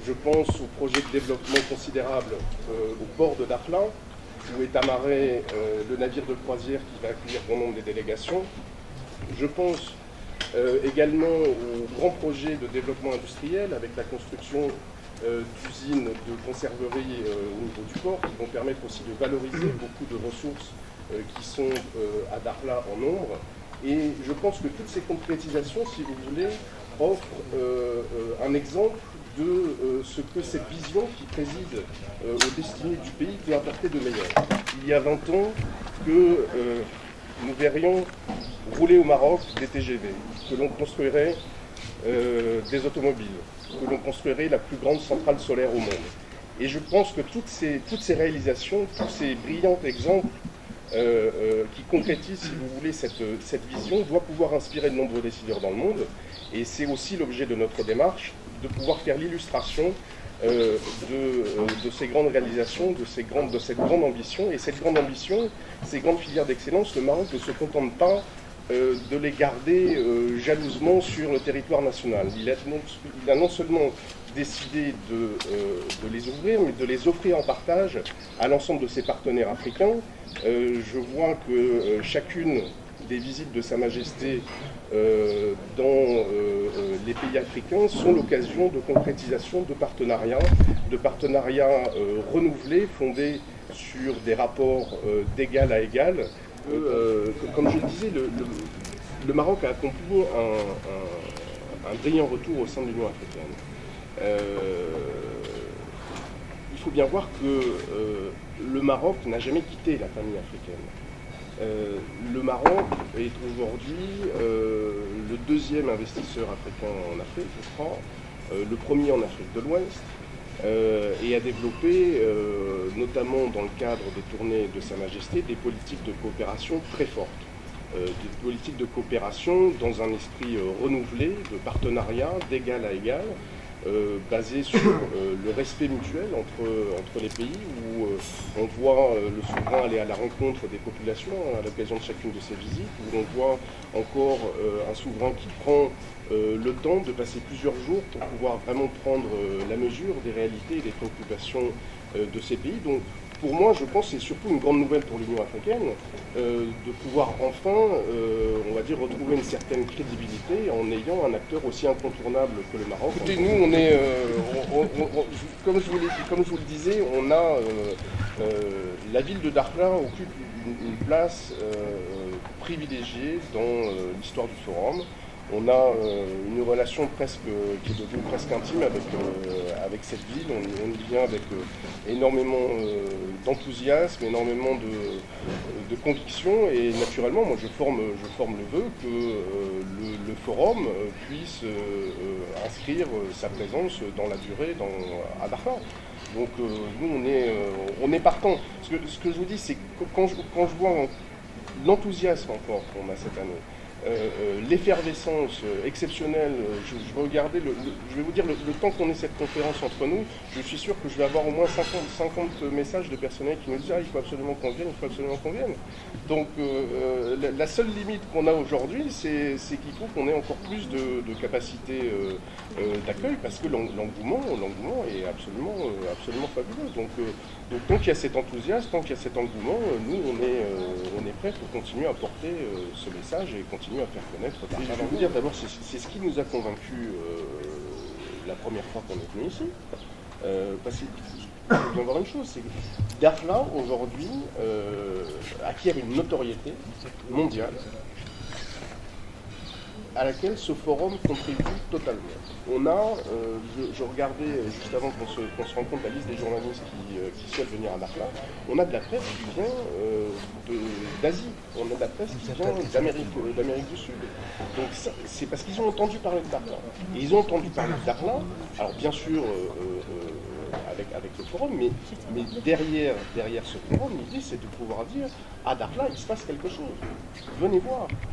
Je pense au projet de développement considérable au port de Dakhla, où est amarré le navire de croisière qui va accueillir bon nombre des délégations. Je pense également au grand projet de développement industriel avec la construction d'usines de conserverie au niveau du port, qui vont permettre aussi de valoriser beaucoup de ressources qui sont à Dakhla en nombre. Et je pense que toutes ces concrétisations, si vous voulez, offrent un exemple de ce que cette vision qui préside aux destinées du pays peut apporter de meilleur. Il y a 20 ans que nous verrions rouler au Maroc des TGV, que l'on construirait des automobiles, que l'on construirait la plus grande centrale solaire au monde. Et je pense que toutes ces réalisations, tous ces brillants exemples qui concrétisent, si vous voulez, cette vision, doivent pouvoir inspirer de nombreux décideurs dans le monde. Et c'est aussi l'objet de notre démarche, de pouvoir faire l'illustration de ces grandes réalisations, de cette grande ambition. Et cette grande ambition, ces grandes filières d'excellence, le Maroc ne se contente pas de les garder jalousement sur le territoire national. Il a non seulement décidé de les ouvrir, mais de les offrir en partage à l'ensemble de ses partenaires africains. Je vois que chacune des visites de Sa Majesté dans les pays africains sont l'occasion de concrétisation de partenariats renouvelés, fondés sur des rapports d'égal à égal. Comme je le disais, le Maroc a accompli un brillant retour au sein de l'Union africaine. Il faut bien voir que le Maroc n'a jamais quitté la famille africaine. Le Maroc est aujourd'hui le deuxième investisseur africain en Afrique, je crois, le premier en Afrique de l'Ouest, et a développé, notamment dans le cadre des tournées de Sa Majesté, des politiques de coopération très fortes. Des politiques de coopération dans un esprit renouvelé, de partenariat, d'égal à égal, basé sur le respect mutuel entre les pays, où on voit le souverain aller à la rencontre des populations à l'occasion de chacune de ses visites, où on voit encore un souverain qui prend le temps de passer plusieurs jours pour pouvoir vraiment prendre la mesure des réalités et des préoccupations de ces pays. Donc, pour moi, je pense que c'est surtout une grande nouvelle pour l'Union africaine de pouvoir enfin, on va dire, retrouver une certaine crédibilité en ayant un acteur aussi incontournable que le Maroc. Écoutez, nous, on est, comme je vous le disais, on a la ville de Dakhla occupe une place privilégiée dans l'histoire du Forum. On a une relation qui est devenue presque intime avec cette ville. On y vient avec énormément d'enthousiasme, énormément de conviction, et naturellement, moi je forme le vœu que le forum puisse inscrire sa présence dans la durée à Dakhla. Donc nous on est partant. Ce que je vous dis, c'est que quand je vois l'enthousiasme encore qu'on a cette année, l'effervescence exceptionnelle, je vais vous dire, le temps qu'on ait cette conférence entre nous, je suis sûr que je vais avoir au moins 50 messages de personnel qui me disent « Ah, il faut absolument qu'on vienne, il faut absolument qu'on vienne ». Donc la seule limite qu'on a aujourd'hui, c'est qu'il faut qu'on ait encore plus de capacité d'accueil, parce que l'engouement est absolument fabuleux. Donc tant qu'il y a cet enthousiasme, tant qu'il y a cet engouement, nous on est prêts pour continuer à porter ce message et continuer à faire connaître. Je vais vous dire d'abord, c'est ce qui nous a convaincus la première fois qu'on est venu ici. Parce qu'il faut bien voir une chose, c'est que Dakhla aujourd'hui acquiert une notoriété mondiale à laquelle ce forum contribue totalement. On a, je regardais juste avant qu'on se rencontre la liste des journalistes qui souhaitent venir à Dakhla, on a de la presse qui vient d'Asie, on a de la presse qui vient d'Amérique du Sud. Donc c'est parce qu'ils ont entendu parler de Dakhla. Et ils ont entendu parler de Dakhla, alors bien sûr avec le forum, mais derrière ce forum, l'idée c'est de pouvoir dire à Dakhla il se passe quelque chose, venez voir.